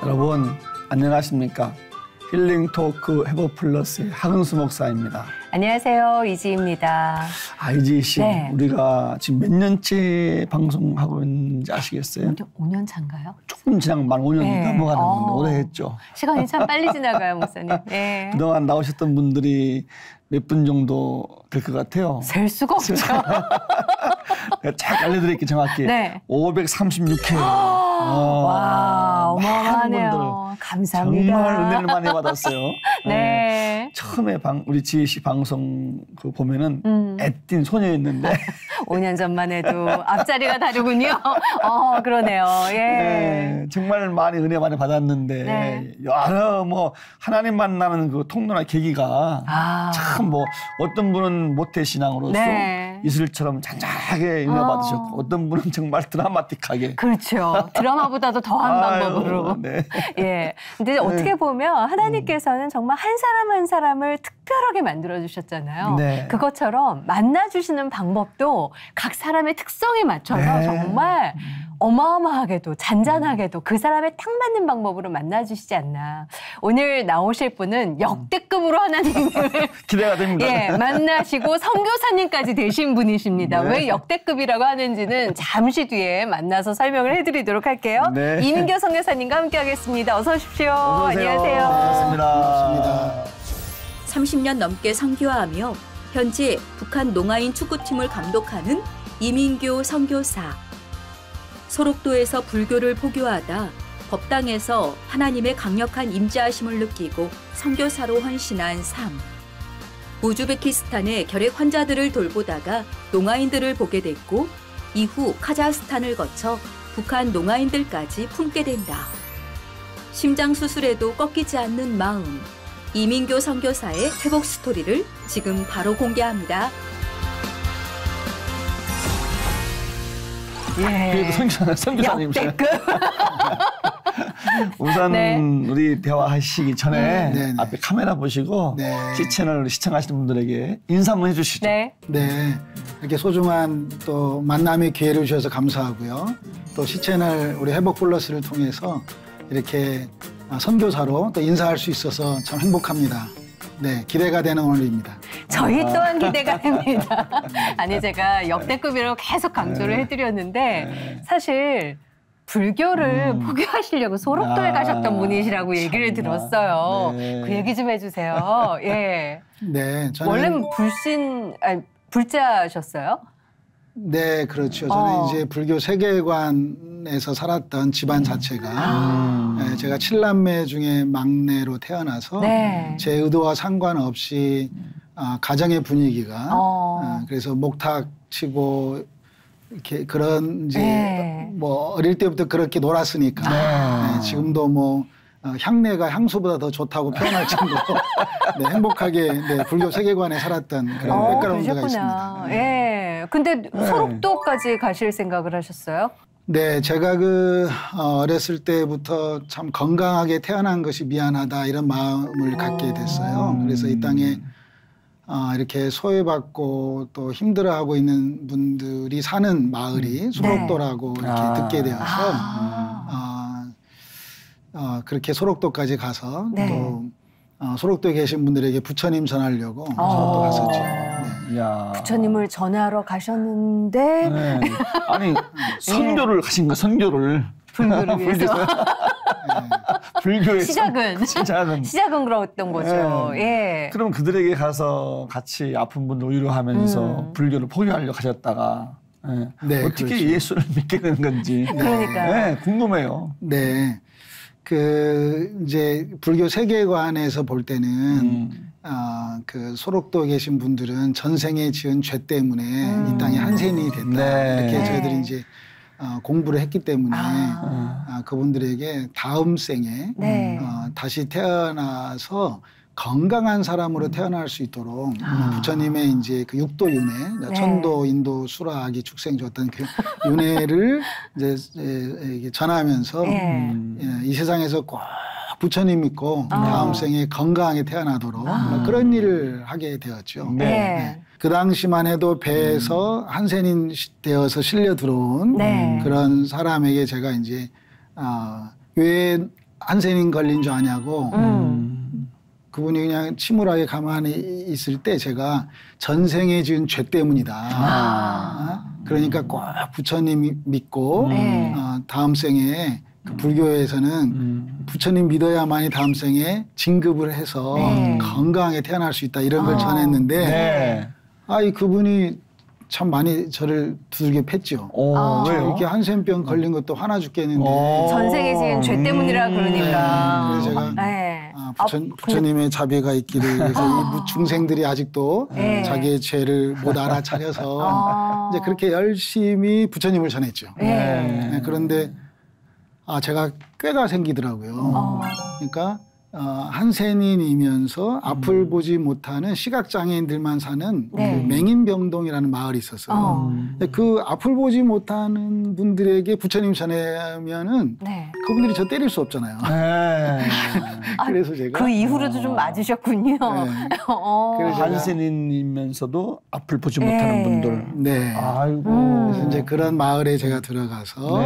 여러분 안녕하십니까? 힐링 토크 회복 플러스의 하근수 목사입니다. 안녕하세요, 이지입니다. 이지 씨, 네. 우리가 지금 몇 년째 방송하고 있는지 아시겠어요? 5년 차인가요? 조금 지난 만 5년이 네. 넘어가는 건데 오래 했죠. 시간이 참 빨리 지나가요, 목사님. 네. 그동안 나오셨던 분들이 몇 분 정도 될 것 같아요? 셀 수가 없죠. 내가 잘 알려드릴게요, 정확히. 네. 536회. 와, 어마어마하네요. 감사합니다. 정말 은혜를 많이 받았어요. 네. 처음에 우리 지희 씨 방송 보면은 애띤 소녀였는데 5년 전만 해도 앞자리가 다르군요. 그러네요. 예. 네, 정말 많이 은혜 많이 받았는데 네. 여러 하나님 만나는 그 통로나 계기가 참 어떤 분은 모태신앙으로서 네. 이슬처럼 잔잔하게 은혜 받으셨고 어떤 분은 정말 드라마틱하게 그렇죠. 드라마보다도 더한 방법으로. 네. 예. 근데 어떻게 보면 하나님께서는 정말 한 사람 한 사람을 특별하게 만들어 주셨잖아요. 네. 그것처럼 만나 주시는 방법도 각 사람의 특성에 맞춰서 네. 정말 어마어마하게도 잔잔하게도 그 사람에 딱 맞는 방법으로 만나 주시지 않나. 오늘 나오실 분은 역대급으로 하나님을 기대가 됩니다. 예, 만나시고 선교사님까지 되신 분이십니다. 네. 왜 역대급이라고 하는지는 잠시 뒤에 만나서 설명을 해드리도록 할게요. 네. 이민교 선교사님과 함께하겠습니다. 어서 오십시오. 어서 오세요. 안녕하세요. 반갑습니다. 30년 넘게 선교하며 현재 북한 농아인 축구팀을 감독하는 이민교 선교사. 소록도에서 불교를 포교하다 법당에서 하나님의 강력한 임재하심을 느끼고 선교사로 헌신한 삶. 우즈베키스탄의 결핵 환자들을 돌보다가 농아인들을 보게 됐고 이후 카자흐스탄을 거쳐 북한 농아인들까지 품게 된다. 심장 수술에도 꺾이지 않는 마음. 이민교 선교사의 회복 스토리를 지금 바로 공개합니다. 예. 선교사님이세요. 역대급. 우선 네. 우리 대화하시기 전에 네네. 앞에 카메라 보시고 네. 시채널 시청하시는 분들에게 인사 한번 해주시죠. 네. 네, 이렇게 소중한 또 만남의 기회를 주셔서 감사하고요. 또 시채널 우리 회복 플러스를 통해서 이렇게 선교사로 또 인사할 수 있어서 참 행복합니다. 네, 기대가 되는 오늘입니다. 저희 또한 기대가 됩니다. 아니, 제가 역대급이라고 계속 강조를 해드렸는데 사실 불교를 포교하시려고 소록도에 가셨던 분이시라고 얘기를 들었어요. 네. 그 얘기 좀 해주세요. 예. 네, 저는 원래는 불자셨어요? 네, 그렇죠. 저는 이제 불교 세계관에서 살았던 집안 자체가 네, 제가 7남매 중에 막내로 태어나서 네. 제 의도와 상관없이 가정의 분위기가 그래서 목탁 치고 이렇게 그런 이제 네. 어릴 때부터 그렇게 놀았으니까 네, 지금도 향내가 향수보다 더 좋다고 표현할 정도로 네, 행복하게 네, 불교 세계관에 살았던 그런 백그라운드가 있습니다. 예. 근데 소록도까지 가실 생각을 하셨어요? 네, 제가 어렸을 때부터 참 건강하게 태어난 것이 미안하다 이런 마음을 갖게 됐어요. 그래서 이 땅에 이렇게 소외받고 또 힘들어하고 있는 분들이 사는 마을이 소록도라고 이렇게 듣게 되어서 그렇게 소록도까지 가서 네. 또 소록도에 계신 분들에게 부처님 전하려고 소록도 갔었죠. 네. 이야. 부처님을 전하러 가셨는데 네. 아니 선교를 가신 거 선교를 불교를 위해서 불교에서 시작은 그랬던 거죠. 네. 예. 그럼 그들에게 가서 같이 아픈 분들 위로하면서 불교를 포교하려고 하셨다가 네, 어떻게 그렇죠. 예수를 믿게 된 건지 그러니까 궁금해요. 네. 이제 불교 세계관에서 볼 때는 그 소록도에 계신 분들은 전생에 지은 죄 때문에 이 땅에 한센이 됐다. 네. 이렇게 저희들이 이제 공부를 했기 때문에 그분들에게 다음 생에 네. 다시 태어나서 건강한 사람으로 태어날 수 있도록 부처님의 이제 그 육도 윤회, 네. 천도, 인도, 수라기, 축생주 어떤 그 윤회를 이제 전하면서 이 세상에서 꼭 부처님 믿고 다음 생에 건강하게 태어나도록 그런 일을 하게 되었죠. 네. 네. 그 당시만 해도 배에서 한센인 되어서 실려 들어온 네. 그런 사람에게 제가 이제 왜 한센인 걸린 줄 아냐고 그분이 그냥 침울하게 가만히 있을 때 제가 전생에 지은 죄 때문이다. 그러니까 꼭 부처님 믿고 다음 생에 그 불교에서는 부처님 믿어야만이 다음 생에 진급을 해서 건강하게 태어날 수 있다 이런 걸 전했는데 그분이 참 많이 저를 두들겨 팼죠. 왜요? 이렇게 한센병 걸린 것도 화나 죽겠는데 전생에 지은 죄 때문이라 그러니까. 그래서 제가 부처님의 자비가 있기를 그래서 이 중생들이 아직도 자기의 죄를 못 알아차려서 이제 그렇게 열심히 부처님을 전했죠. 그런데 제가 꾀가 생기더라고요. 그러니까 한센인이면서 앞을 보지 못하는 시각장애인들만 사는 그 맹인병동이라는 마을이 있었어요. 그 앞을 보지 못하는 분들에게 부처님 전하면은 그분들이 저 때릴 수 없잖아요. 그래서 제가 그 이후로도 좀 맞으셨군요. 그래서 한센인이면서도 앞을 보지 못하는 분들. 아이고. 그래서 이제 그런 마을에 제가 들어가서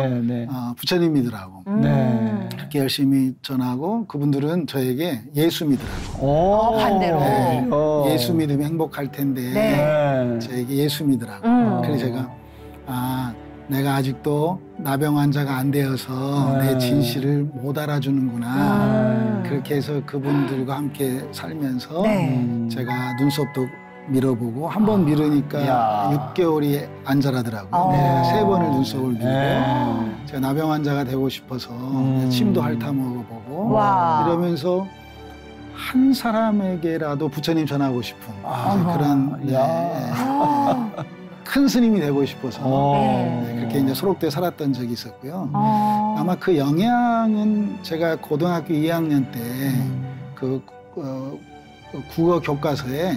부처님 믿으라고 그렇게 열심히 전하고 그분들은 저에게 예수 믿으라고. 반대로. 예수 믿으면 행복할 텐데 저에게 예수 믿으라고. 그래서 제가 내가 아직도 나병 환자가 안 되어서 내 진실을 못 알아주는구나. 그렇게 해서 그분들과 함께 살면서 제가 눈썹도 밀어보고 한 번 밀으니까 6개월이 안 자라더라고요. 3번을 눈썹을 밀고 제가 나병 환자가 되고 싶어서 침도 핥아 먹어보고 이러면서 한 사람에게라도 부처님 전하고 싶은 그런 큰 스님이 되고 싶어서 그렇게 이제 소록도에 살았던 적이 있었고요. 아마 그 영향은 제가 고등학교 2학년 때 그 국어 교과서에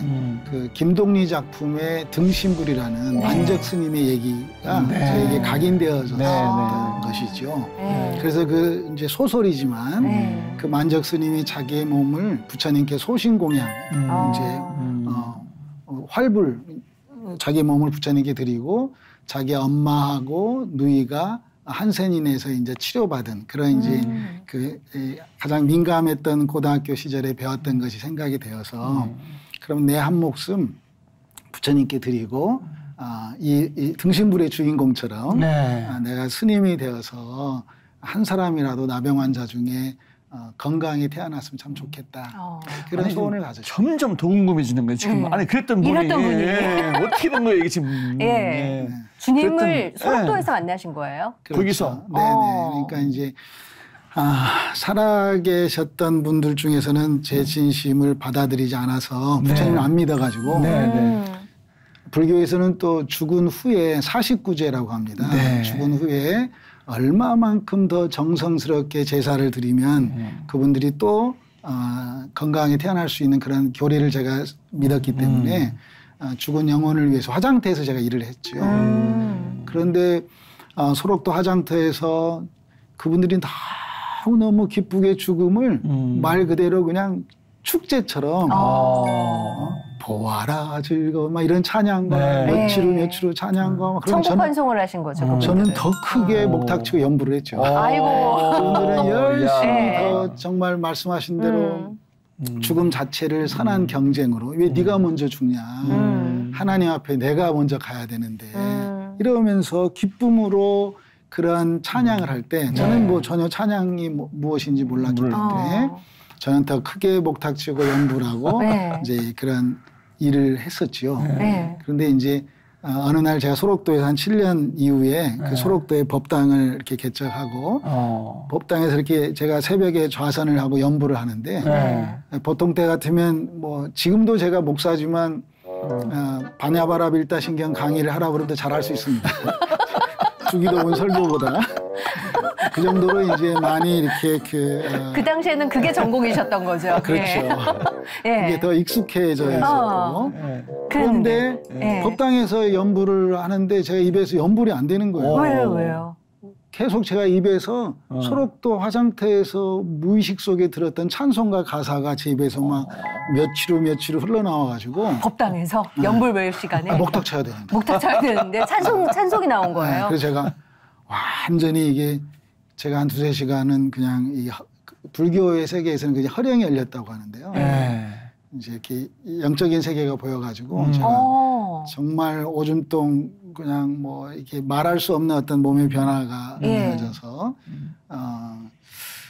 그 김동리 작품의 등신불이라는 만적 스님의 얘기가 저에게 각인되어서 썼던 것이죠. 그래서 그 이제 소설이지만 그 만적 스님이 자기의 몸을 부처님께 소신공양 이제 활불 자기 몸을 부처님께 드리고 자기 엄마하고 누이가 한센인에서 이제 치료받은 그런 이제 그 가장 민감했던 고등학교 시절에 배웠던 것이 생각이 되어서 그럼 내 한 목숨 부처님께 드리고 이 등신불의 주인공처럼 내가 스님이 되어서 한 사람이라도 나병 환자 중에 건강히 태어났으면 참 좋겠다. 그런 소원을 가졌죠. 점점 더 궁금해지는 거예요. 지금 그랬던 분이 어떻게 된 거예요, 이게 지금? 주님을 소록도에서 만나신 거예요? 그렇죠. 거기서. 그러니까 이제 살아계셨던 분들 중에서는 제 진심을 받아들이지 않아서 부처님을 안 믿어가지고 불교에서는 또 죽은 후에 사식구제라고 합니다. 죽은 후에 얼마만큼 더 정성스럽게 제사를 드리면 그분들이 또 건강하게 태어날 수 있는 그런 교리를 제가 믿었기 때문에 죽은 영혼을 위해서 화장터에서 제가 일을 했죠. 그런데 소록도 화장터에서 그분들이 너무 기쁘게 죽음을 말 그대로 그냥 축제처럼 보아라 즐거워 막 이런 찬양과 며칠 후 찬양과 막 그런 천국환송을 하신 거죠. 저는 더 크게 목탁치고 연부를 했죠. 아이고. 그분들은 열심히 더 정말 말씀하신 대로 죽음 자체를 선한 경쟁으로 왜 네가 먼저 죽냐. 하나님 앞에 내가 먼저 가야 되는데 이러면서 기쁨으로 그런 찬양을 할 때 저는 뭐 전혀 찬양이 무엇인지 몰랐기 때문에 저는 더 크게 목탁치고 연부를 하고 이제 그런 일을 했었죠. 그런데 이제 어느 날 제가 소록도에서 한 7년 이후에 그 소록도의 법당을 이렇게 개척하고 법당에서 이렇게 제가 새벽에 좌선을 하고 연부를 하는데 보통 때 같으면 뭐 지금도 제가 목사지만 바냐바라 빌다신경 강의를 하라고 그러도 잘할 수 있습니다. 주기도문 설교보다 그 정도로 이제 많이 이렇게 그 당시에는 그게 전공이셨던 거죠. 그렇죠. 그게 더 익숙해져 있었고 그런데 법당에서 연부를 하는데 제가 입에서 연불이 안 되는 거예요. 왜요? 계속 제가 입에서 소록도 화장터에서 무의식 속에 들었던 찬송가 가사가 제 입에서 막 며칠 후 흘러나와가지고 법당에서 연불 외울 시간에 목탁 쳐야 되는데 목탁 쳐야 되는데 찬송이 나온 거예요. 그래서 제가 완전히 이게 제가 한 2-3시간은 그냥 이 불교의 세계에서는 그냥 허령이 열렸다고 하는데요. 이제 이렇게 영적인 세계가 보여가지고 제가 정말 오줌통 그냥 뭐 이렇게 말할 수 없는 어떤 몸의 변화가 느껴져서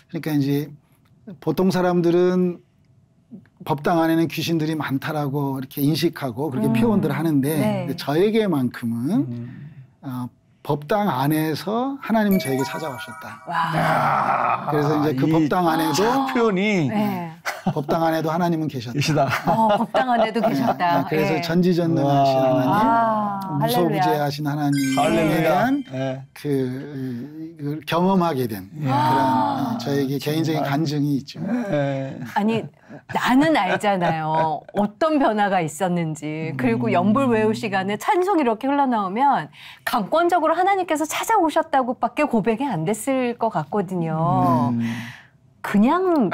그러니까 이제 보통 사람들은 법당 안에는 귀신들이 많다라고 이렇게 인식하고 그렇게 표현들 하는데 근데 저에게만큼은 법당 안에서 하나님은 저에게 찾아오셨다. 와. 그래서 이제 그 법당 안에도 표현이 법당 안에도 하나님은 계셨다. 법당 안에도 계셨다. 그래서 전지전능하신 하나님, 무소부재하신 하나님에 대한 그 경험하게 된 그런 저에게 개인적인 간증이 있죠. 아니 나는 알잖아요. 어떤 변화가 있었는지. 그리고 연불 외울 시간에 찬송이 이렇게 흘러나오면 강권적으로 하나님께서 찾아오셨다고밖에 고백이 안 됐을 것 같거든요. 그냥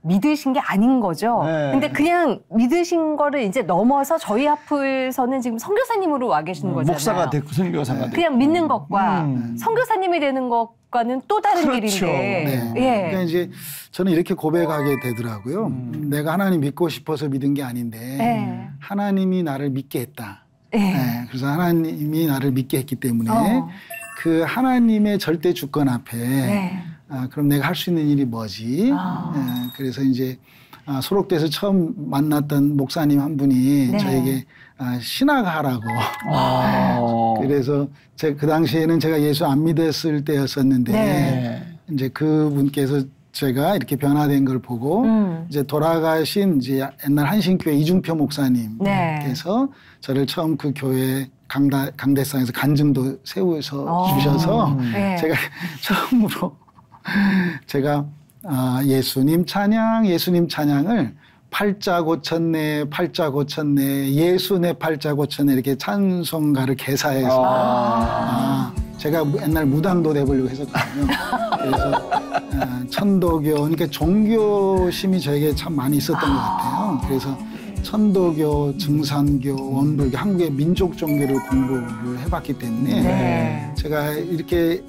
믿으신 게 아닌 거죠. 근데 그냥 믿으신 거를 이제 넘어서 저희 앞에서는 지금 선교사님으로 와 계시는 거잖아요. 목사가 됐고 선교사가 됐고. 그냥 믿는 것과 선교사님이 되는 것과는 또 다른 그렇죠. 길인데. 그러니까 이제 저는 이렇게 고백하게 되더라고요. 내가 하나님 믿고 싶어서 믿은 게 아닌데 하나님이 나를 믿게 했다. 그래서 하나님이 나를 믿게 했기 때문에 그 하나님의 절대 주권 앞에 그럼 내가 할 수 있는 일이 뭐지? 그래서 이제 소록돼서 처음 만났던 목사님 한 분이 저에게 신학하라고. 그래서 그 당시에는 제가 예수 안 믿었을 때였었는데 이제 그분께서 제가 이렇게 변화된 걸 보고 이제 돌아가신 이제 옛날 한신교회 이중표 목사님께서 저를 처음 그 교회 강대상에서 간증도 세우셔서 주셔서 제가 처음으로 제가 예수님 찬양을 팔자 고쳤네 예수 내 팔자 고쳤네 이렇게 찬송가를 개사해서 제가 옛날 무당도 돼보려고 했었거든요. 그래서 천도교 그러니까 종교심이 저에게 참 많이 있었던 것 같아요. 그래서 천도교, 증산교, 원불교, 한국의 민족 종교를 공부를 해봤기 때문에 제가 이렇게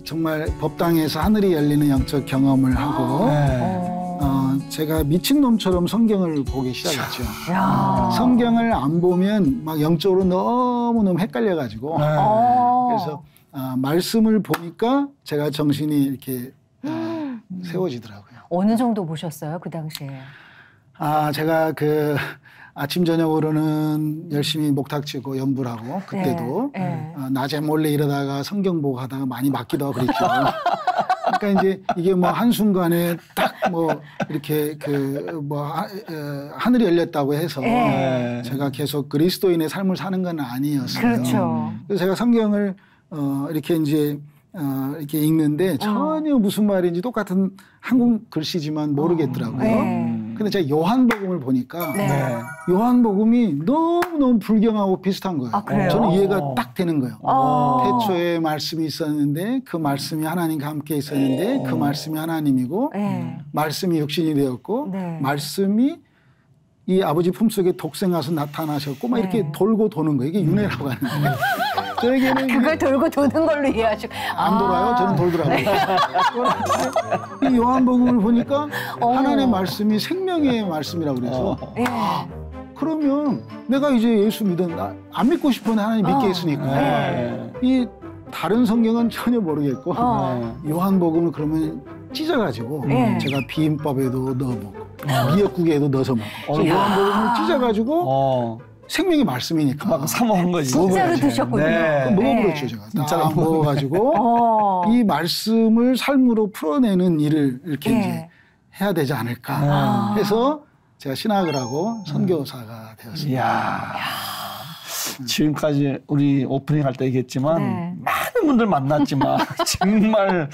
정말 법당에서 하늘이 열리는 영적 경험을 하고 제가 미친놈처럼 성경을 보기 시작했죠. 성경을 안 보면 막 영적으로 너무너무 헷갈려가지고 그래서 말씀을 보니까 제가 정신이 이렇게 세워지더라고요. 어느 정도 보셨어요, 그 당시에? 제가 그 아침 저녁으로는 열심히 목탁치고 연불하고 그때도 낮에 몰래 이러다가 성경 보고 하다가 많이 맞기도 하고 그랬죠. 그러니까 이제 이게 뭐 한순간에 딱 뭐 이렇게 그 뭐 하늘이 열렸다고 해서 제가 계속 그리스도인의 삶을 사는 건 아니었어요. 그렇죠. 그래서 제가 성경을 이렇게 이제 이렇게 읽는데 전혀 무슨 말인지 똑같은 한국 글씨지만 모르겠더라고요. 근데 제가 요한복음을 보니까 요한복음이 너무너무 불경하고 비슷한 거예요. 저는 이해가 딱 되는 거예요. 태초에 말씀이 있었는데 그 말씀이 하나님과 함께 있었는데 그 말씀이 하나님이고 말씀이 육신이 되었고 말씀이 이 아버지 품속에 독생하서 나타나셨고 막 이렇게 돌고 도는 거예요. 이게 윤회라고 하는데 저에게는 그걸 돌고 도는 걸로 이해하시고 안 돌아요. 저는 돌더라고요. 이 요한복음을 보니까 하나님의 말씀이 생명의 말씀이라고 그래서 그러면 내가 이제 예수 안 믿고 싶은데 하나님 믿게 했으니까 이 다른 성경은 전혀 모르겠고 요한복음을 그러면 찢어가지고 제가 비빔밥에도 넣어먹고 미역국에도 넣어서 먹고 요한복음을 찢어가지고 생명의 말씀이니까 막 사모한 거지. 진짜로 드셨군요. 먹어버렸죠 제가. 진짜로 먹어가지고 이 말씀을 삶으로 풀어내는 일을 이렇게 이제 해야 되지 않을까 해서 제가 신학을 하고 선교사가 되었습니다. 이야. 지금까지 우리 오프닝 할 때 얘기했지만 많은 분들 만났지만 정말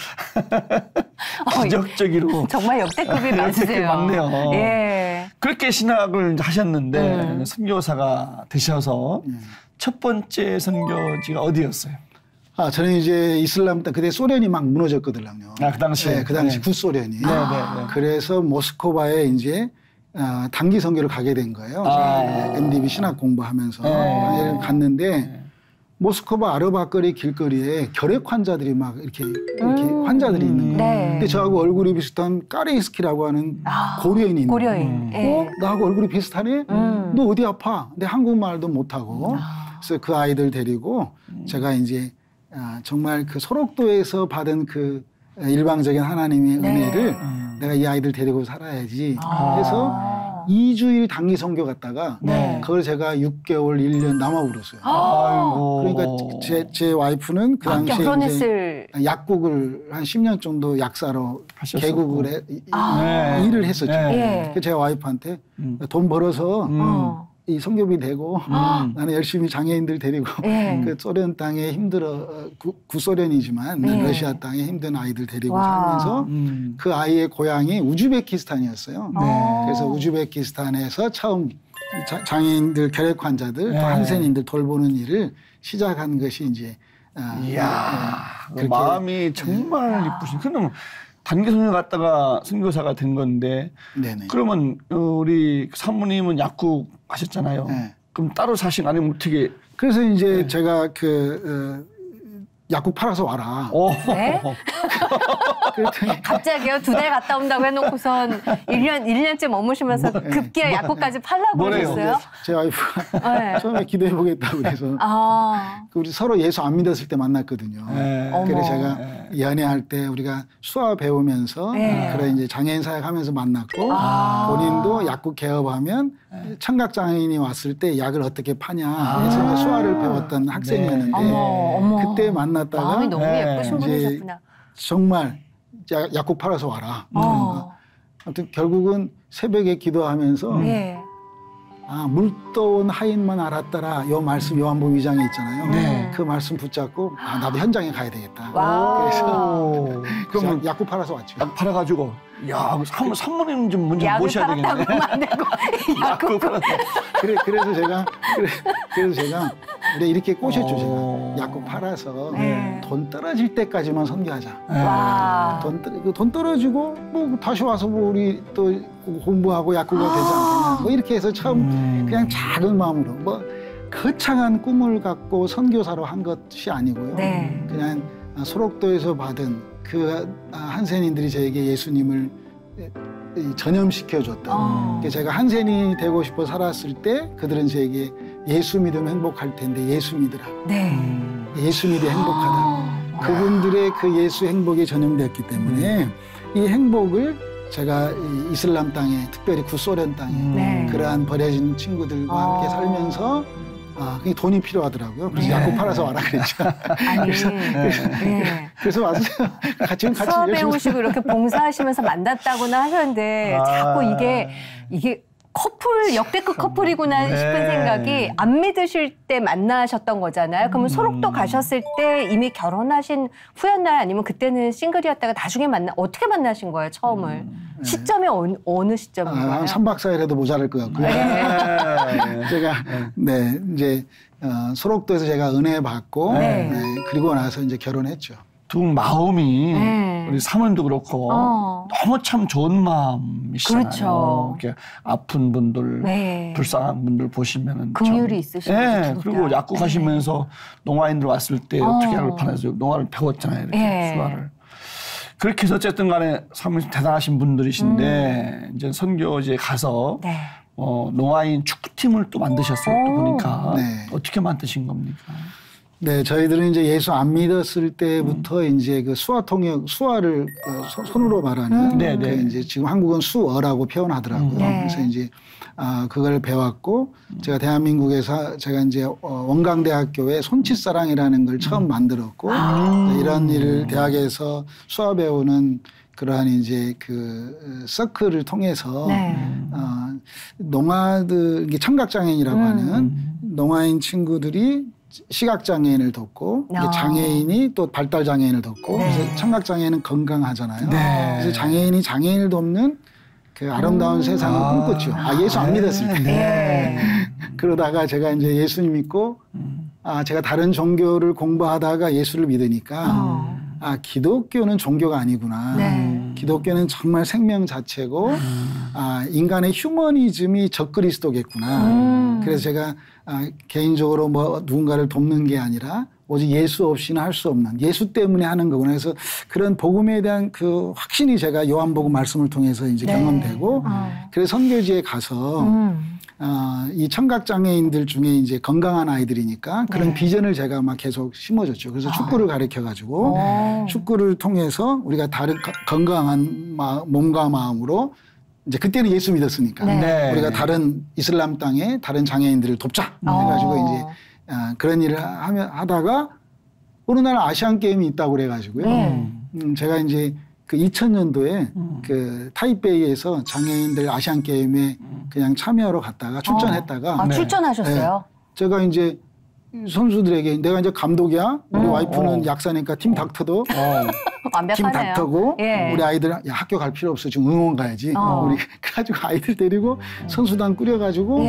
기적적으로 정말 역대급이 맞으세요. 맞네요. 예. 그렇게 신학을 하셨는데 선교사가 되셔서 첫 번째 선교지가 어디였어요? 저는 이제 이슬람 때 그때 소련이 막 무너졌거든요. 그 당시에? 그 당시 구소련이. 그래서 모스크바에 이제 단기 선교를 가게 된 거예요. MDB 신학 공부하면서 갔는데 모스크바 아르바거리 길거리에 결핵 환자들이 막 이렇게 환자들이 있는 거예요. 네. 근데 저하고 얼굴이 비슷한 까레이스키라고 하는 고려인이 있는 거예요. 고려인. 나하고 얼굴이 비슷하네? 너 어디 아파? 근데 한국말도 못하고. 그래서 그 아이들 데리고 제가 이제 정말 그 소록도에서 받은 그 일방적인 하나님의 은혜를 내가 이 아이들 데리고 살아야지 해서 2주일 단기 선교 갔다가 그걸 제가 6개월, 1년 남아 울었어요. 그러니까 제 와이프는 그 당시에 결혼했을 이제 약국을 한 10년 정도 약사로 하셨었고. 개국을 일을 했었죠. 그래서 제 와이프한테 돈 벌어서 이 선교비 되고 나는 열심히 장애인들 데리고 그 소련 땅에 힘들어 구소련이지만 러시아 땅에 힘든 아이들 데리고 살면서 그 아이의 고향이 우즈베키스탄이었어요. 그래서 우즈베키스탄에서 처음 장애인들 결핵 환자들 또 한센인들 돌보는 일을 시작한 것이 이제 이야 마음이 정말 이쁘신. 그럼 단기 선교 갔다가 선교사가 된 건데 네네. 그러면 우리 사모님은 약국 하셨잖아요. 그럼 따로 사신 아니면 어떻게? 그래서 이제 제가 약국 팔아서 와라. 네? 갑자기요? 2달 갔다 온다고 해놓고선 1년째 머무시면서 급기야 약국까지 팔라고 그랬어요? 제 와이프가 처음에 기도해보겠다고 그래서 우리 서로 예수 안 믿었을 때 만났거든요. 그래서 제가 연애할 때 우리가 수화 배우면서 그런 이제 장애인 사역하면서 만났고 본인도 약국 개업하면 청각장애인이 왔을 때 약을 어떻게 파냐 해서 이제 수화를 배웠던 학생이었는데 그때 만났다가 마음이 너무 예쁘신 분이셨구나. 정말 약국 팔아서 와라. 그러니까 아무튼 결국은 새벽에 기도하면서 물떠온 하인만 알았더라. 요 말씀 요한복음 2장에 있잖아요. 그 말씀 붙잡고 나도 현장에 가야 되겠다. 그래서 그러면 약국 팔아서 왔죠. 약 팔아가지고 야 사모님 좀 먼저 모셔야 되겠네. 약을 팔았다고만 안 되고 약국 팔아서. 그래서 제가 우리 이렇게 꼬셨죠. 제가 약국 팔아서 돈 떨어질 때까지만 선교하자. 돈 떨어지고 뭐 다시 와서 뭐 우리 또 공부하고 약국가 되지 않겠냐. 뭐 이렇게 해서 처음 그냥 작은 마음으로 뭐 거창한 꿈을 갖고 선교사로 한 것이 아니고요. 그냥 소록도에서 받은 그 한센인들이 저에게 예수님을 전염시켜줬던. 제가 한센인이 되고 싶어 살았을 때 그들은 저에게 예수 믿으면 행복할 텐데 예수 믿으라. 예수 믿어 행복하다. 그분들의 그 예수 행복에 전염되었기 때문에 이 행복을 제가 이슬람 땅에 특별히 구소련 땅에 그러한 버려진 친구들과 함께 살면서 그게 돈이 필요하더라고요. 그래서 약국 팔아서 와라 그랬죠. 그래서 왔어요. 같이 수업 배우시고 이렇게 봉사하시면서 만났다고는 하셨는데 자꾸 이게 역대급 커플이구나 싶은 생각이 안 믿으실 때 만나셨던 거잖아요. 그러면 소록도 가셨을 때 이미 결혼하신 후였나요? 아니면 그때는 싱글이었다가 나중에 어떻게 만나신 거예요, 처음을? 시점이 어느 시점인가요? 한 3박 4일 해도 모자랄 것 같고요. 제가 이제 소록도에서 제가 은혜 받고 그리고 나서 이제 결혼했죠. 두 마음이 우리 사모님도 그렇고 너무 참 좋은 마음이시잖아요. 그렇죠. 이렇게 아픈 분들, 불쌍한 분들 보시면은 긍휼이 있으시죠. 그리고 약국 가시면서 농아인들 왔을 때 어떻게 약을 파내서 농아를 배웠잖아요. 이렇게 수화를. 그렇게 해서 어쨌든 간에 사모님 대단하신 분들이신데 이제 선교지에 가서 농아인 축구팀을 또 만드셨어요. 또 보니까 어떻게 만드신 겁니까? 네, 저희들은 이제 예수 안 믿었을 때부터 이제 그 수화를 손으로 말하는 그 이제 지금 한국은 수어라고 표현하더라고요. 그래서 이제 그걸 배웠고 제가 대한민국에서 제가 이제 원광대학교에 손짓사랑이라는 걸 처음 만들었고 이런 일을 대학에서 수화 배우는 그러한 이제 그 서클을 통해서 농아들 청각장애인이라고 하는 농아인 친구들이 시각장애인을 돕고 장애인이 또 발달장애인을 돕고 그래서 청각장애인은 건강하잖아요. 그래서 장애인이 장애인을 돕는 그 아름다운 세상을 꿈꿨죠. 예수 안 믿었을 때. 그러다가 제가 이제 예수님 믿고 제가 다른 종교를 공부하다가 예수를 믿으니까 아, 기독교는 종교가 아니구나. 네. 기독교는 정말 생명 자체고 아, 인간의 휴머니즘이 적그리스도겠구나. 그래서 제가 개인적으로 뭐 누군가를 돕는 게 아니라 오직 예수 없이는 할 수 없는 예수 때문에 하는 거구나. 그래서 그런 복음에 대한 그 확신이 제가 요한복음 말씀을 통해서 이제 경험되고 그래서 선교지에 가서 이 청각 장애인들 중에 이제 건강한 아이들이니까 그런 비전을 제가 막 계속 심어줬죠. 그래서 축구를 가르쳐 가지고 축구를 통해서 우리가 다른 건강한 몸과 마음으로 이제 그때는 예수 믿었으니까 우리가 다른 이슬람 땅에 다른 장애인들을 돕자 해가지고 이제 그런 일을 하다가 어느 날 아시안 게임이 있다고 그래가지고요. 제가 이제 그 2000년도에 그 타이베이에서 장애인들 아시안 게임에 그냥 참여하러 갔다가 출전했다가 출전하셨어요? 제가 이제 선수들에게 내가 이제 감독이야. 우리 와이프는 약사니까 팀 닥터도 팀 닥터고 우리 아이들 야, 학교 갈 필요 없어. 지금 응원 가야지. 우리 그래가지고 아이들 데리고 선수단 꾸려가지고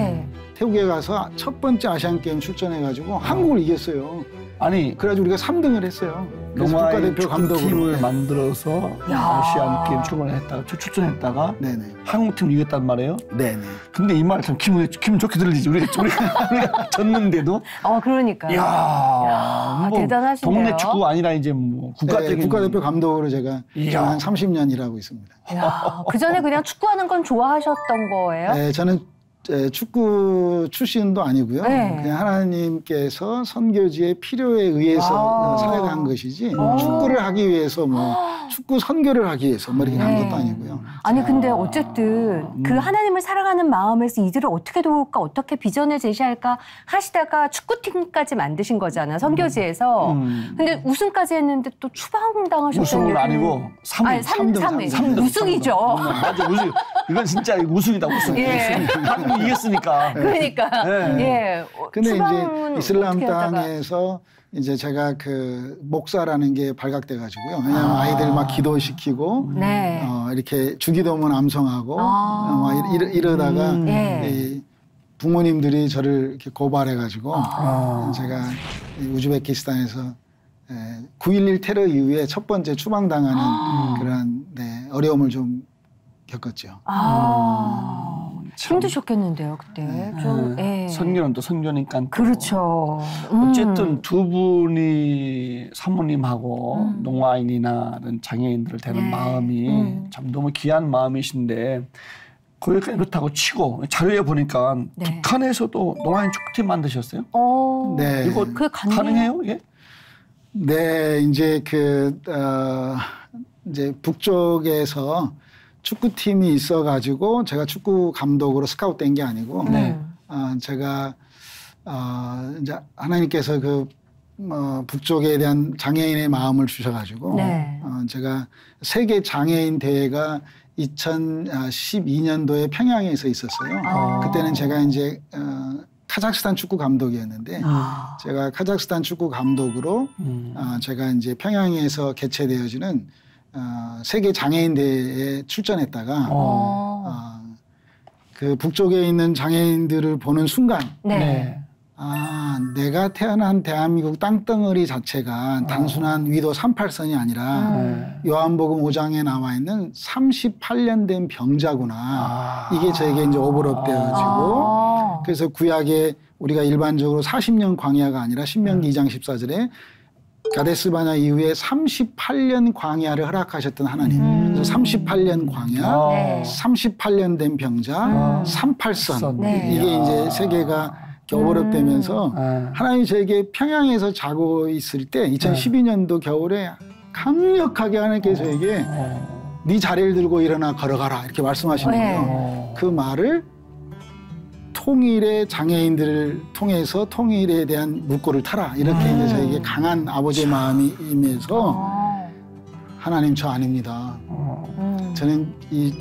태국에 가서 첫 번째 아시안 게임 출전해가지고 한국을 이겼어요. 아니 그래가지고 우리가 3등을 했어요. 그래서 국가대표 감독을 만들어서 아시안 게임 출전했다가 네네. 한국팀을 이겼단 말이에요. 네네. 근데 이 말 참 기분 좋게 들리지. 우리가 졌는데도. 그러니까. 이야, 뭐 대단하신데요. 동네 축구가 아니라 이제 뭐 국가적인 국가대표 감독으로 제가 한 30년 일하고 있습니다. 그 전에 그냥 축구하는 건 좋아하셨던 거예요? 네, 저는 축구 출신도 아니고요. 그냥 하나님께서 선교지의 필요에 의해서 사역한 것이지 축구를 하기 위해서 뭐 축구 선교를 하기 위해서 뭐 이렇게 한 것도 아니고요. 아니 근데 어쨌든 그 하나님을 사랑하는 마음에서 이들을 어떻게 도울까 어떻게 비전을 제시할까 하시다가 축구팀까지 만드신 거잖아 선교지에서. 근데 우승까지 했는데 또 추방당하셨다는 우승은 아니고 3등. 우승이죠. 맞아 우승. 이건 진짜 우승이다 우승. 한국이 이겼으니까. 그러니까. 근데 이제 이슬람 땅에서 이제 제가 그 목사라는 게 발각돼 가지고요. 왜냐하면 아이들 막 기도시키고 이렇게 주기도문 암송하고 막 이러다가 이 부모님들이 저를 이렇게 고발해 가지고 제가 우즈베키스탄에서 9.11 테러 이후에 첫 번째 추방당하는 그런 어려움을 좀 겪었죠. 힘드셨겠는데요, 그때. 좀, 선교는 또 선교니까. 그렇죠. 어쨌든 두 분이 사모님하고 농아인이나 이런 장애인들을 대는 마음이 참 너무 귀한 마음이신데 거기까지 그렇다고 치고 자료에 보니까 북한에서도 농아인 축구팀 만드셨어요? 네. 이거 가능해요? 예? 네, 이제 이제 북쪽에서 축구팀이 있어가지고 제가 축구 감독으로 스카우트 된 게 아니고 제가 이제 하나님께서 북쪽에 대한 장애인의 마음을 주셔가지고 제가 세계 장애인 대회가 2012년도에 평양에서 있었어요. 그때는 제가 이제 카자흐스탄 축구 감독이었는데 제가 카자흐스탄 축구 감독으로 제가 이제 평양에서 개최되어지는 세계 장애인 대회에 출전했다가 그 북쪽에 있는 장애인들을 보는 순간 내가 태어난 대한민국 땅덩어리 자체가 단순한 위도 38선이 아니라 요한복음 5장에 나와 있는 38년 된 병자구나. 이게 저에게 이제 오버랩 되어지고 그래서 구약에 우리가 일반적으로 40년 광야가 아니라 신명기 2장 14절에 가데스 바냐 이후에 38년 광야를 허락하셨던 하나님. 그래서 38년 광야, 38년 된 병자, 38선. 이게 이제 세계가 겨울업되면서 하나님이 저에게 평양에서 자고 있을 때 2012년도 겨울에 강력하게 하나님께서 저에게 네 자리를 들고 일어나 걸어가라 이렇게 말씀하시는 거예요. 그 말을 통일의 장애인들을 통해서 통일에 대한 물꼬를 타라 이렇게 이제 저에게 강한 아버지의 마음이 임해서 하나님 저 아닙니다. 저는 이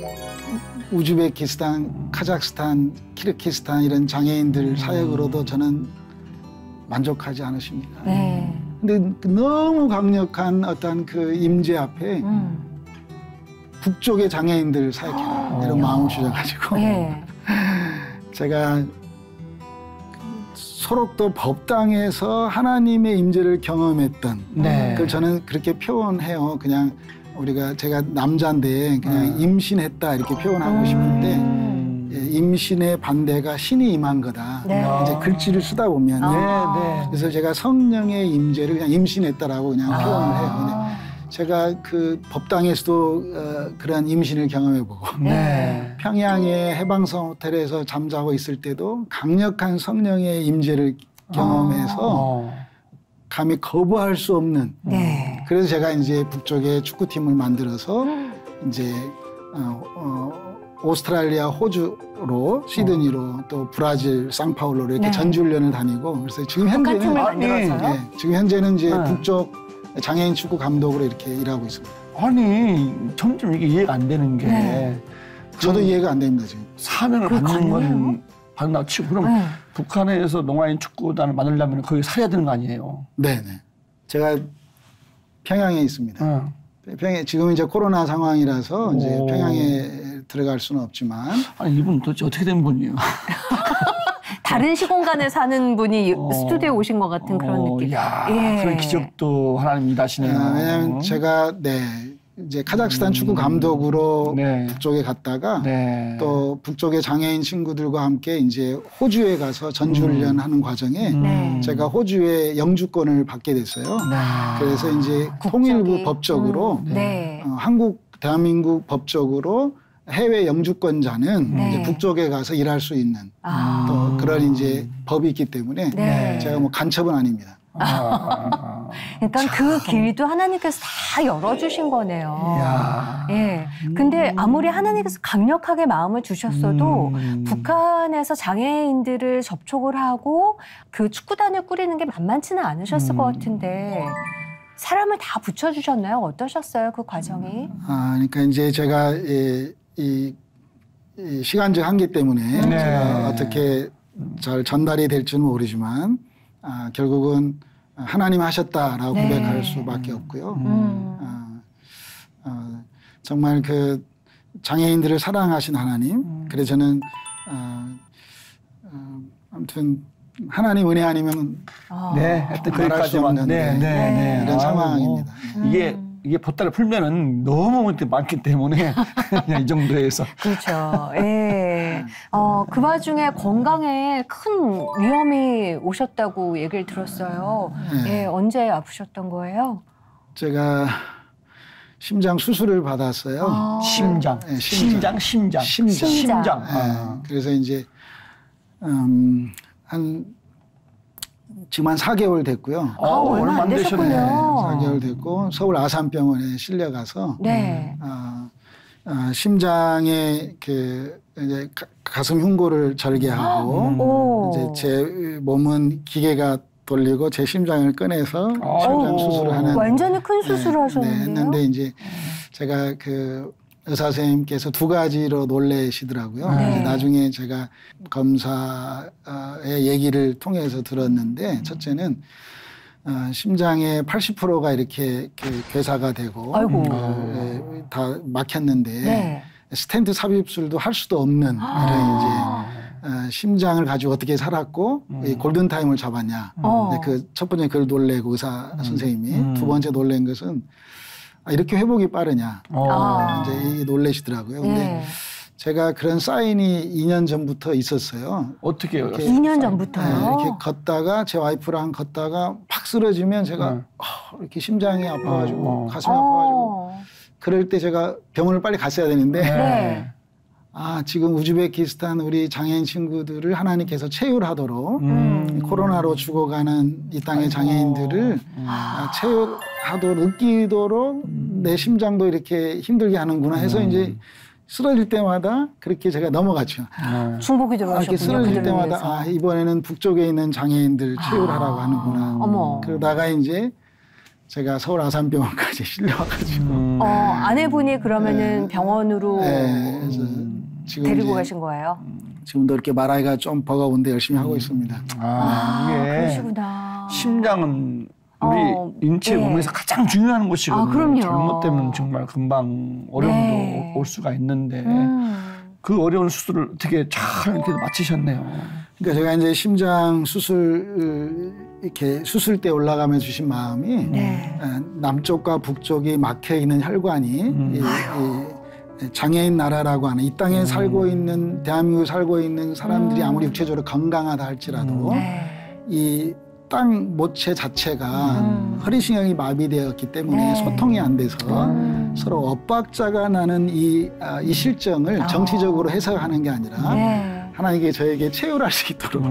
우즈베키스탄, 카자흐스탄, 키르기스탄 이런 장애인들 사역으로도 저는 만족하지 않으십니다. 근데 너무 강력한 어떤 그 임재 앞에 북쪽의 장애인들 사역해라 이런 마음을 주셔가지고 제가 소록도 법당에서 하나님의 임재를 경험했던 네. 그걸 저는 그렇게 표현해요. 그냥 제가 남자인데 그냥 임신했다 이렇게 표현하고 싶은데 임신의 반대가 신이 임한 거다. 네. 이제 글씨를 쓰다 보면 네. 그래서 제가 성령의 임재를 그냥 임신했다라고 그냥 표현을 해요. 근데 제가 그 법당에서도 그런 임신을 경험해보고 네. 평양의 해방성 호텔에서 잠자고 있을 때도 강력한 성령의 임재를 경험해서 감히 거부할 수 없는. 네. 그래서 제가 이제 북쪽에 축구팀을 만들어서 이제 오스트랄리아, 호주로 시드니로 또 브라질, 상파울로로 이렇게 네. 전지훈련을 다니고 그래서 지금 현재는 팀을 만들어서요? 지금 현재는 이제 네. 북쪽 장애인 축구 감독으로 이렇게 일하고 있습니다. 아니 점점 이게 이해가 안 되는 게 네. 저도 이해가 안 됩니다 지금. 사명을 받는 건 받나 치고 그럼 네. 북한에서 농아인 축구단을 만들려면 거기 살아야 되는 거 아니에요? 네네. 제가 평양에 있습니다. 네. 지금 이제 코로나 상황이라서 이제 오. 평양에 들어갈 수는 없지만. 아니 이분 도대체 어떻게 된 분이에요? 다른 시공간에 사는 분이 스튜디오에 오신 것 같은 그런 느낌. 야, 예. 그런 기적도 하나님 일하시네요. 왜냐하면 제가 이제 카자흐스탄 축구 감독으로 네. 북쪽에 갔다가 네. 또 북쪽의 장애인 친구들과 함께 이제 호주에 가서 전지훈련하는 과정에 네. 제가 호주의 영주권을 받게 됐어요. 네. 그래서 이제 통일부 법적으로 네. 대한민국 법적으로 해외 영주권자는 네. 이제 북쪽에 가서 일할 수 있는 또 그런 이제 법이 있기 때문에 네. 제가 뭐 간첩은 아닙니다. 그러니까 그 길도 하나님께서 다 열어주신 거네요. 이야. 예. 근데 아무리 하나님께서 강력하게 마음을 주셨어도 북한에서 장애인들을 접촉을 하고 그 축구단을 꾸리는 게 만만치는 않으셨을 것 같은데 사람을 다 붙여주셨나요? 어떠셨어요? 그 과정이? 그러니까 이제 제가 이 시간적 한계 때문에 네. 제가 어떻게 잘 전달이 될지는 모르지만 결국은 하나님 하셨다라고 네. 고백할 수밖에 없고요. 정말 그 장애인들을 사랑하신 하나님. 그래서 저는 아무튼 하나님 은혜 아니면 네, 하여튼 말할 수 거기까지만. 없는 네. 이런 상황입니다. 이게 보따리 풀면은 너무 많기 때문에 그냥 이 정도에서. 그렇죠. 예. 그 와중에 건강에 큰 위험이 오셨다고 얘기를 들었어요. 네. 예, 언제 아프셨던 거예요? 제가 심장 수술을 받았어요. 심장. 네, 심장. 심장. 그래서 이제 지금 한 4개월 됐고요. 얼마 안 되셨군요. 4개월 됐고 서울 아산병원에 실려가서 네. 심장에 그 이제 가슴 흉고를 절개하고 이제 제 몸은 기계가 돌리고 제 심장을 꺼내서 심장 수술을 하는 완전히 큰 수술을 하셨는데요. 했는데 이제 제가 그 의사 선생님께서 두 가지로 놀래시더라고요. 이제 나중에 제가 검사의 얘기를 통해서 들었는데 첫째는 심장의 80%가 이렇게 괴사가 되고 다 막혔는데 네. 스텐트 삽입술도 할 수도 없는 이런 이제 심장을 가지고 어떻게 살았고 이 골든 타임을 잡았냐. 그 첫 번째 그걸 놀래고 의사 선생님이 두 번째 놀란 것은 이렇게 회복이 빠르냐. 이제 놀래시더라고요. 근데 제가 그런 사인이 2년 전부터 있었어요. 어떻게 해요? 2년 전부터요? 네, 이렇게 걷다가 제 와이프랑 걷다가 팍 쓰러지면 제가 이렇게 심장이 아파가지고 가슴이 아파가지고 그럴 때 제가 병원을 빨리 갔어야 되는데 네. 지금 우즈베키스탄 우리 장애인 친구들을 하나님께서 체휼하도록 코로나로 죽어가는 이 땅의 장애인들을 체휼하도록 느끼도록 내 심장도 이렇게 힘들게 하는구나 해서 이제 쓰러질 때마다 그렇게 제가 넘어갔죠. 중복이 이렇게 들어가셨군요. 쓰러질 때마다 이번에는 북쪽에 있는 장애인들 체휼하라고 하는구나. 어머. 그러다가 이제 제가 서울 아산병원까지 실려와가지고 아내분이 그러면은 병원으로 그래서 지금 데리고 이제 가신 거예요? 지금도 이렇게 말하기가 좀 버거운데 열심히 하고 있습니다. 이게 그러시구나. 심장은 우리 인체 몸에서 가장 중요한 곳이거든요. 그럼요. 잘못되면 정말 금방 어려움도 올 수가 있는데 그 어려운 수술을 어떻게 잘 이렇게 마치셨네요. 그러니까 제가 이제 심장 수술 이렇게 수술대 올라가면 주신 마음이 남쪽과 북쪽이 막혀 있는 혈관이 이 장애인 나라라고 하는 이 땅에 살고 있는 대한민국에 살고 있는 사람들이 아무리 육체적으로 건강하다 할지라도 이 땅 모체 자체가 허리신경이 마비되었기 때문에 소통이 안 돼서 서로 엇박자가 나는 이 실정을 정치적으로 해석하는 게 아니라 하나님께 저에게 체휼할 수 있도록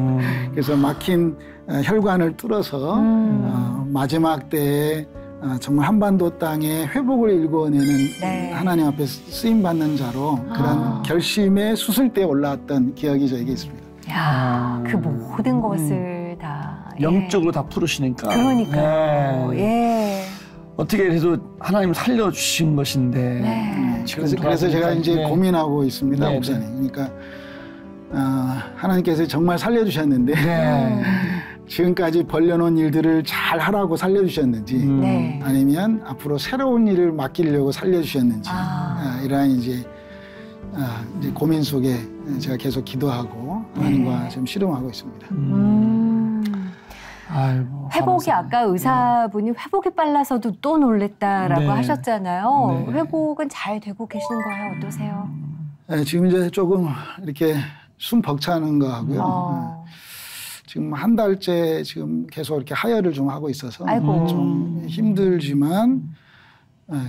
그래서 막힌 혈관을 뚫어서 마지막 때에 정말 한반도 땅에 회복을 일궈내는 하나님 앞에 쓰임받는 자로 그런 결심의 수술대에 올라왔던 기억이 저에게 있습니다. 야, 그 모든 것을 다 영적으로 다 풀으시니까. 그러니까요. 어떻게 해도 하나님 살려주신 것인데. 그래서 제가 이제 고민하고 있습니다, 목사님. 그러니까 하나님께서 정말 살려주셨는데 지금까지 벌려놓은 일들을 잘 하라고 살려주셨는지 아니면 앞으로 새로운 일을 맡기려고 살려주셨는지 이러한 이제 고민 속에 제가 계속 기도하고 하나님과 지금 씨름하고 있습니다. 아이고, 회복이 아까 의사분이 회복이 빨라서도 또 놀랬다라고 하셨잖아요. 회복은 잘 되고 계시는 거예요? 어떠세요? 지금 이제 조금 이렇게 숨 벅차는 거 하고요. 지금 한 달째 지금 계속 이렇게 하혈을 좀 하고 있어서 좀 힘들지만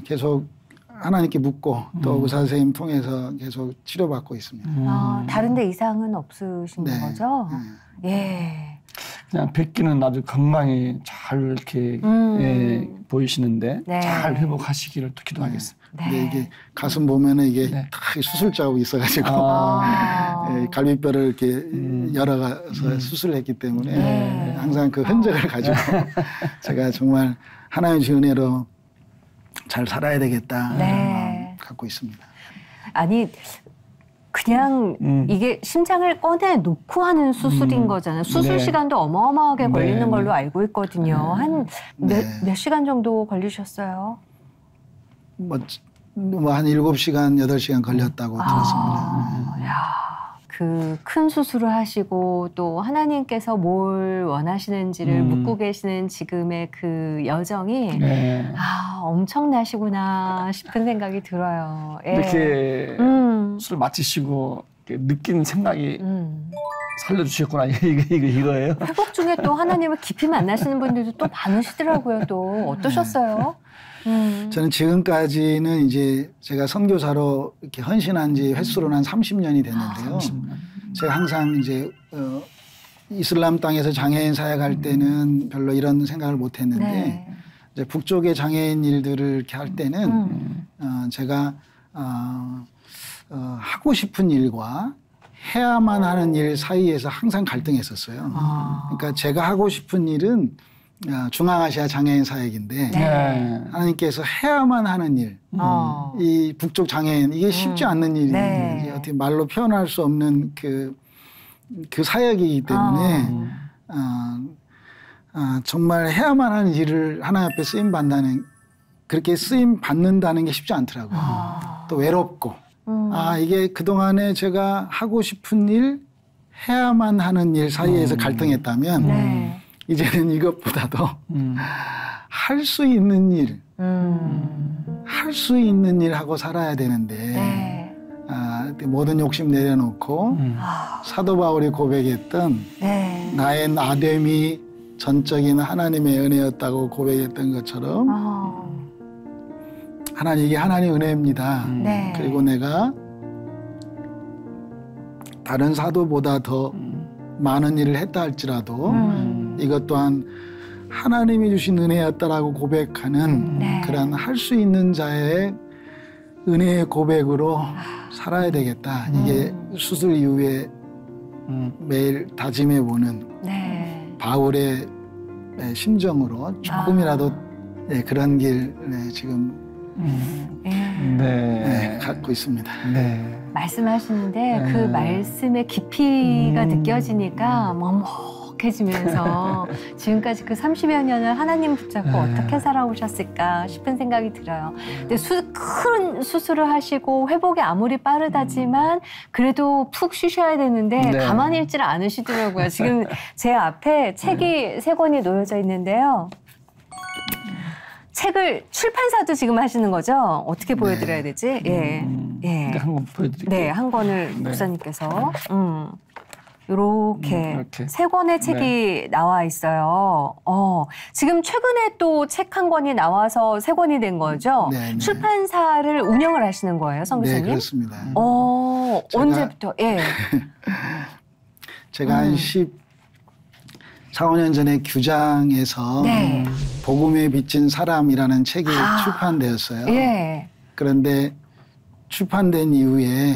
계속 하나님께 묻고 또 의사 선생님 통해서 계속 치료받고 있습니다. 다른 데 이상은 없으신 거죠? 그냥 뵙기는 아주 건강히 잘 이렇게 보이시는데 잘 회복하시기를 또 기도하겠습니다. 근데 이게 가슴 보면은 이게 다 수술 자국이 있어가지고 갈비뼈를 이렇게 열어가서 수술을 했기 때문에 항상 그 흔적을 가지고 제가 정말 하나님의 주신 은혜로 잘 살아야 되겠다 갖고 있습니다. 아니 그냥 이게 심장을 꺼내 놓고 하는 수술인 거잖아요. 수술 시간도 어마어마하게 걸리는 걸로 알고 있거든요. 한 몇 시간 정도 걸리셨어요? 뭐 한 7시간, 8시간 걸렸다고 들었습니다. 그 큰 수술을 하시고 또 하나님께서 뭘 원하시는지를 묻고 계시는 지금의 그 여정이 엄청나시구나 싶은 생각이 들어요. 이렇게 수술 마치시고 느낀 생각이 살려주셨구나 이거예요. 회복 중에 또 하나님을 깊이 만나시는 분들도 또 많으시더라고요. 또 어떠셨어요? 저는 지금까지는 이제 제가 선교사로 이렇게 헌신한 지 횟수로는 한 30년이 됐는데요. 30년. 제가 항상 이제 이슬람 땅에서 장애인 사역할 때는 별로 이런 생각을 못 했는데 이제 북쪽의 장애인 일들을 이렇게 할 때는 제가 하고 싶은 일과 해야만 하는 일 사이에서 항상 갈등했었어요. 그러니까 제가 하고 싶은 일은 중앙아시아 장애인 사역인데 하나님께서 해야만 하는 일, 이 북쪽 장애인 이게 쉽지 않는 일이에요. 어떻게 말로 표현할 수 없는 그 사역이기 때문에 정말 해야만 하는 일을 하나님 앞에 쓰임 받는다는 그렇게 쓰임 받는다는 게 쉽지 않더라고요. 또 외롭고 이게 그 동안에 제가 하고 싶은 일, 해야만 하는 일 사이에서 갈등했다면. 이제는 이것보다도 할 수 있는 일, 할 수 있는 일 하고 살아야 되는데 모든 욕심 내려놓고 사도 바울이 고백했던 나의 나됨이 전적인 하나님의 은혜였다고 고백했던 것처럼 이게 하나님의 은혜입니다. 그리고 내가 다른 사도보다 더 많은 일을 했다 할지라도 이것 또한 하나님이 주신 은혜였다라고 고백하는 그런 할 수 있는 자의 은혜의 고백으로 살아야 되겠다. 이게 수술 이후에 매일 다짐해보는 바울의 심정으로 조금이라도 그런 길 지금 갖고 있습니다. 말씀하시는데 그 말씀의 깊이가 느껴지니까 울컥해지면서 지금까지 그 30여 년을 하나님 붙잡고 어떻게 살아오셨을까 싶은 생각이 들어요. 근데 큰 수술을 하시고 회복이 아무리 빠르다지만 그래도 푹 쉬셔야 되는데 가만히 있지를 않으시더라고요. 지금 제 앞에 책이 3권이 놓여져 있는데요. 책을 출판사도 지금 하시는 거죠? 어떻게 보여드려야 되지? 예. 한 권 보여드릴게요. 네, 한 권을 목사님께서 이렇게 3권의 책이 나와 있어요. 지금 최근에 또 책 한 권이 나와서 3권이 된 거죠? 네. 출판사를 운영을 하시는 거예요, 선교사님? 네, 그렇습니다. 언제부터? 예. 제가 한 14~15년 전에 규장에서 복음에 비친 사람이라는 책이 출판되었어요. 예. 그런데 출판된 이후에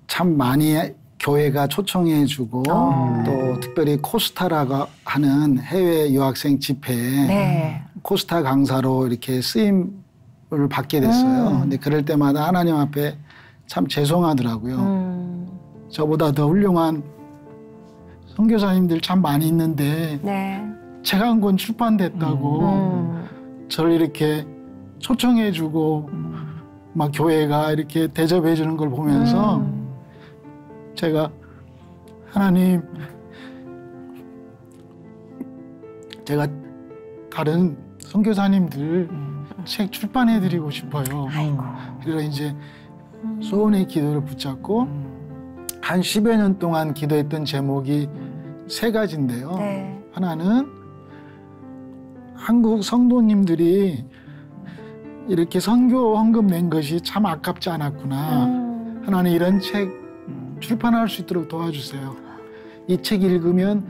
참 많이 교회가 초청해주고 또 특별히 코스타라고 하는 해외 유학생 집회에 코스타 강사로 이렇게 쓰임을 받게 됐어요. 근데 그럴 때마다 하나님 앞에 참 죄송하더라고요. 저보다 더 훌륭한 선교사님들 참 많이 있는데 책 한 권 출판됐다고 저를 이렇게 초청해주고 막 교회가 이렇게 대접해주는 걸 보면서 제가 하나님, 제가 다른 선교사님들 책 출판해드리고 싶어요. 그래서 이제 소원의 기도를 붙잡고 한 10여 년 동안 기도했던 제목이 3가지인데요. 하나는 한국 성도님들이 이렇게 선교 헌금 낸 것이 참 아깝지 않았구나. 하나님 이런 책 출판할 수 있도록 도와주세요. 이 책 읽으면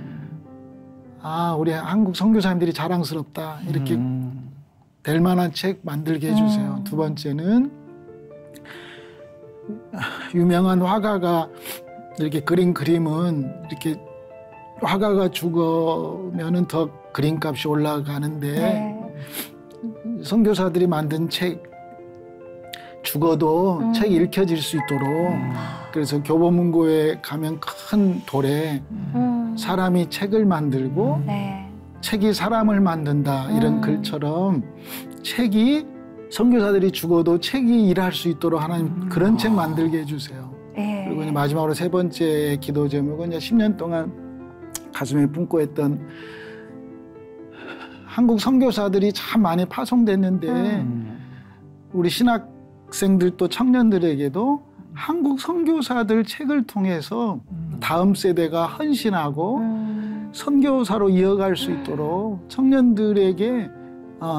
우리 한국 선교사님들이 자랑스럽다. 이렇게 될 만한 책 만들게 해주세요. 2번째는 유명한 화가가 이렇게 그린 그림은 이렇게 화가가 죽으면은 더 그림값이 올라가는데 선교사들이 만든 책 죽어도 책이 읽혀질 수 있도록 그래서 교보문고에 가면 큰 돌에 사람이 책을 만들고 책이 사람을 만든다 이런 글처럼 책이 선교사들이 죽어도 책이 일할 수 있도록 하나님 그런 책 만들게 해주세요. 그리고 이제 마지막으로 3번째 기도 제목은 이제 10년 동안 가슴에 품고 했던 한국 선교사들이 참 많이 파송됐는데 우리 신학생들 또 청년들에게도 한국 선교사들 책을 통해서 다음 세대가 헌신하고 선교사로 이어갈 수 있도록 청년들에게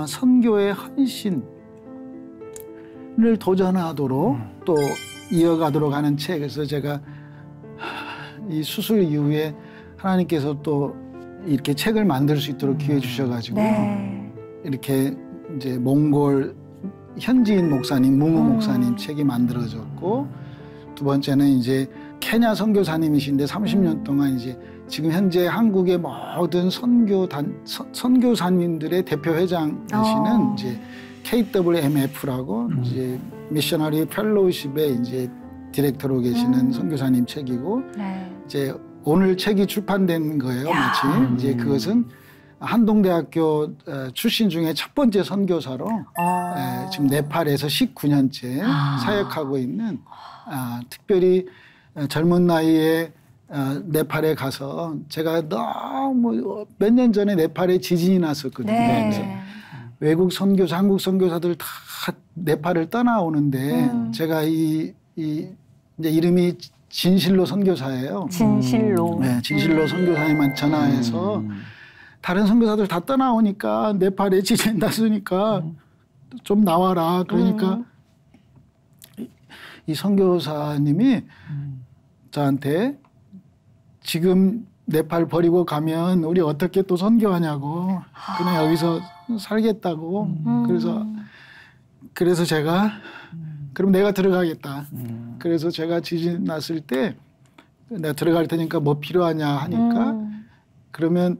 선교의 헌신을 도전하도록 또 이어가도록 하는 책. 그래서 제가 이 수술 이후에 하나님께서 또 이렇게 책을 만들 수 있도록 기회 주셔가지고 이렇게 이제 몽골 현지인 목사님, 무무 목사님 책이 만들어졌고 2번째는 이제 케냐 선교사님이신데 30년 동안 이제 지금 현재 한국의 모든 선교사님들의 대표 회장이시는 이제 KWMF라고 이제 미셔너리 펠로우십의 이제 디렉터로 계시는 선교사님 책이고 이제 오늘 책이 출판된 거예요. 마침 이제 그것은 한동대학교 출신 중에 첫 번째 선교사로 지금 네팔에서 19년째 사역하고 있는 특별히 젊은 나이에 네팔에 가서 제가 너무 몇 년 전에 네팔에 지진이 났었거든요. 그래서 외국 선교사, 한국 선교사들 다 네팔을 떠나오는데 제가 이제 이름이 진실로 선교사예요. 진실로. 네, 진실로 선교사님한테 전화해서 다른 선교사들 다 떠나오니까 네팔에 지진 났으니까 좀 나와라. 그러니까 이 선교사님이 저한테 지금 네팔 버리고 가면 우리 어떻게 또 선교하냐고 그냥 여기서 살겠다고 그래서 제가 그럼 내가 들어가겠다. 그래서 제가 지진 났을 때 내가 들어갈 테니까 뭐 필요하냐 하니까 그러면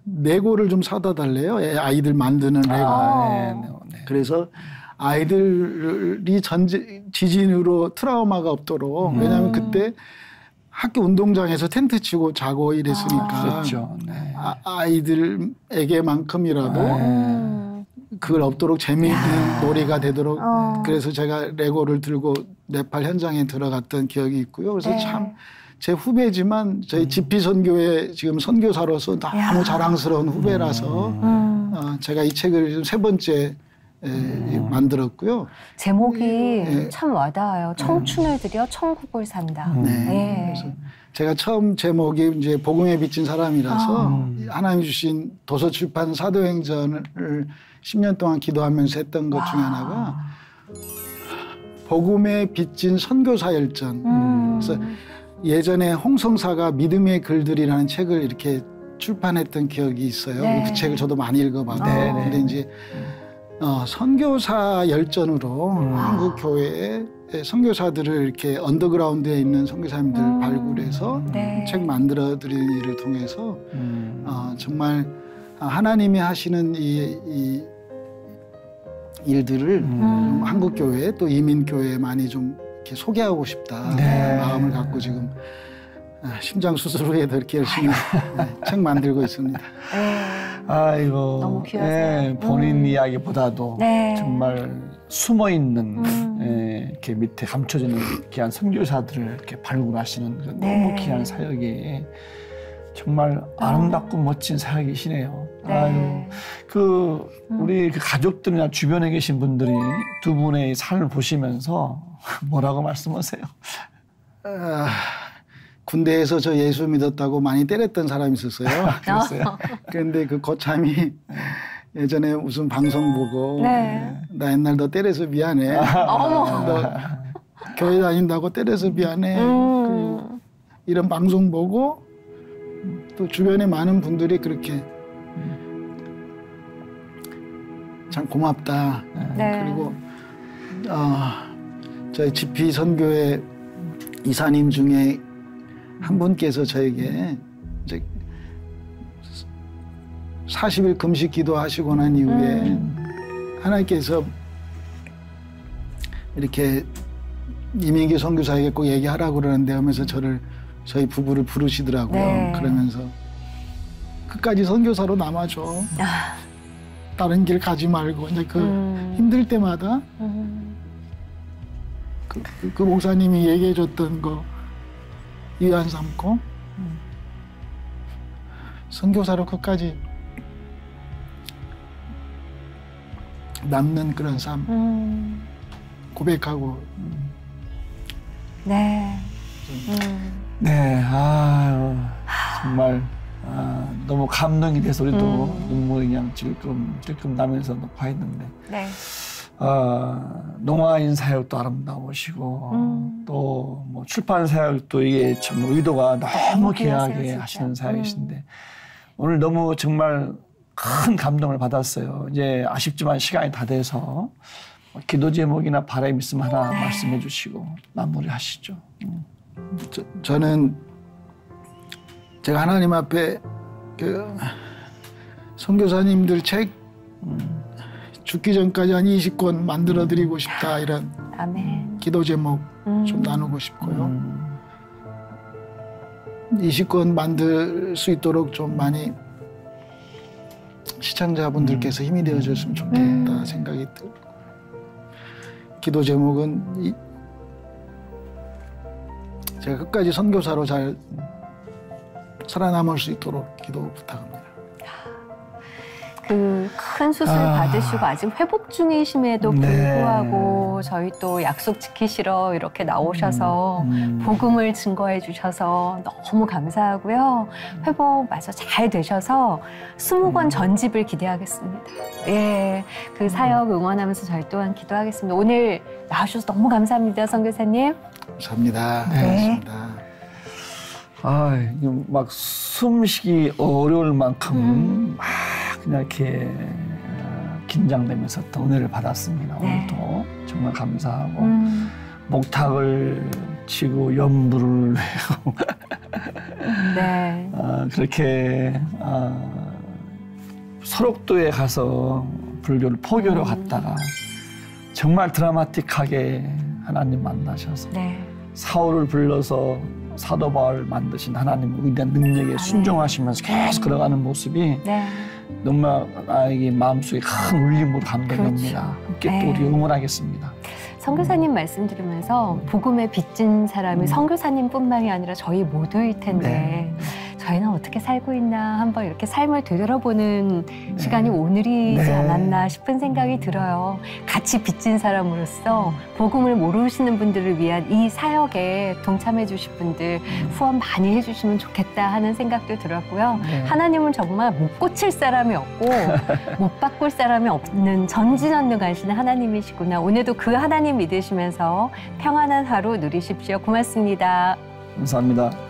레고를 좀 사다 달래요. 아이들 만드는 레고. 그래서 아이들이 지진으로 트라우마가 없도록 왜냐하면 그때 학교 운동장에서 텐트 치고 자고 이랬으니까 그렇죠. 네. 아이들에게만큼이라도 그걸 없도록 재미있는 놀이가 되도록 그래서 제가 레고를 들고 네팔 현장에 들어갔던 기억이 있고요. 그래서 참 제 후배지만 저희 지피 선교회 지금 선교사로서 너무 자랑스러운 후배라서 제가 이 책을 3번째 만들었고요. 제목이 참 와닿아요. 청춘을 들여 천국을 산다. 그래서 제가 처음 제목이 이제 복음에 비친 사람이라서 하나님 주신 도서 출판 사도행전을 10년 동안 기도하면서 했던 것 중에 하나가 복음에 비친 선교사 열전. 그래서 예전에 홍성사가 믿음의 글들이라는 책을 이렇게 출판했던 기억이 있어요. 그 책을 저도 많이 읽어봤고. 근데 이제 선교사 열전으로 한국 교회에 선교사들을 이렇게 언더그라운드에 있는 선교사님들 발굴해서 책 만들어드리는 일을 통해서 정말 하나님이 하시는 이 일들을 좀 한국 교회 또 이민 교회에 많이 좀 이렇게 소개하고 싶다 마음을 갖고 지금 심장 수술 후에도 이렇게 열심히 책 만들고 있습니다. 아이고, 너무 귀하세요. 본인 이야기보다도 정말 숨어 있는 이렇게 밑에 감춰지는 귀한 선교사들을 이렇게 발굴하시는 그 너무 귀한 사역이 정말 아름답고 멋진 사역이시네요. 아유, 우리 그 가족들이나 주변에 계신 분들이 두 분의 삶을 보시면서 뭐라고 말씀하세요? 군대에서 저 예수 믿었다고 많이 때렸던 사람이 있었어요. 그랬어요? 그런데 그 거참이 예전에 무슨 방송 보고 나 옛날 너 때려서 미안해. 너 교회 다닌다고 때려서 미안해. 이런 방송 보고 또 주변에 많은 분들이 그렇게 참 고맙다. 그리고 저희 지피 선교회 이사님 중에 한 분께서 저에게 이제 40일 금식 기도하시고 난 이후에 하나님께서 이렇게 이민기 선교사에게 꼭 얘기하라고 그러는데 하면서 저희 부부를 부르시더라고요. 그러면서 끝까지 선교사로 남아줘. 다른 길 가지 말고 이제 힘들 때마다 그 목사님이 얘기해줬던 거 위안 삼고 선교사로 끝까지 남는 그런 삶 고백하고 네, 아유, 정말 너무 감동이 돼서 우리도 눈물이 그냥 찔끔 나면서 녹화 했는데 농아인 사역도 아름다우시고 또 뭐 출판 사역도 이게 참 의도가 너무 귀하게 하시는 사역이신데 오늘 너무 정말 큰 감동을 받았어요. 이제 아쉽지만 시간이 다 돼서 기도 제목이나 바람 있으면 하나 말씀해 주시고 마무리하시죠. 저는 제가 하나님 앞에 그 선교사님들 책 죽기 전까지 한 20권 만들어드리고 싶다 이런 기도 제목 좀 나누고 싶고요. 20권 만들 수 있도록 좀 많이 시청자분들께서 힘이 되어줬으면 좋겠다 생각이 들고 기도 제목은 제가 끝까지 선교사로 잘 살아남을 수 있도록 기도 부탁합니다. 그 큰 수술 받으시고 아직 회복 중이심에도 불구하고 저희 또 약속 지키시러 이렇게 나오셔서 복음을 증거해 주셔서 너무 감사하고요. 회복 마저 잘 되셔서 20권 전집을 기대하겠습니다. 그 사역 응원하면서 저희 또한 기도하겠습니다. 오늘 나와주셔서 너무 감사합니다, 선교사님. 감사합니다. 고맙습니다. 막 숨쉬기 어려울 만큼 막 그냥 이렇게 긴장되면서 또 은혜를 받았습니다. 오늘도 정말 감사하고 목탁을 치고 연부를 내고 그렇게 설옥도에 가서 불교를 포교로 갔다가 정말 드라마틱하게 하나님 만나셔서 사울을 불러서 사도 바울 만드신 하나님의 위대한 능력에 순종하시면서 계속 걸어가는 모습이 정말 나에게 마음속에 큰 울림으로 감동됩니다. 함께 또 우리 응원하겠습니다. 선교사님 말씀 들으면서 복음에 빚진 사람이 선교사님뿐만이 아니라 저희 모두일 텐데 저희는 어떻게 살고 있나 한번 이렇게 삶을 되돌아보는 시간이 오늘이지 않았나 싶은 생각이 들어요. 같이 빚진 사람으로서 복음을 모르시는 분들을 위한 이 사역에 동참해 주실 분들 후원 많이 해주시면 좋겠다 하는 생각도 들었고요. 하나님은 정말 못 고칠 사람이 없고 못 바꿀 사람이 없는 전지전능하신 하나님이시구나. 오늘도 그 하나님 믿으시면서 평안한 하루 누리십시오. 고맙습니다. 감사합니다.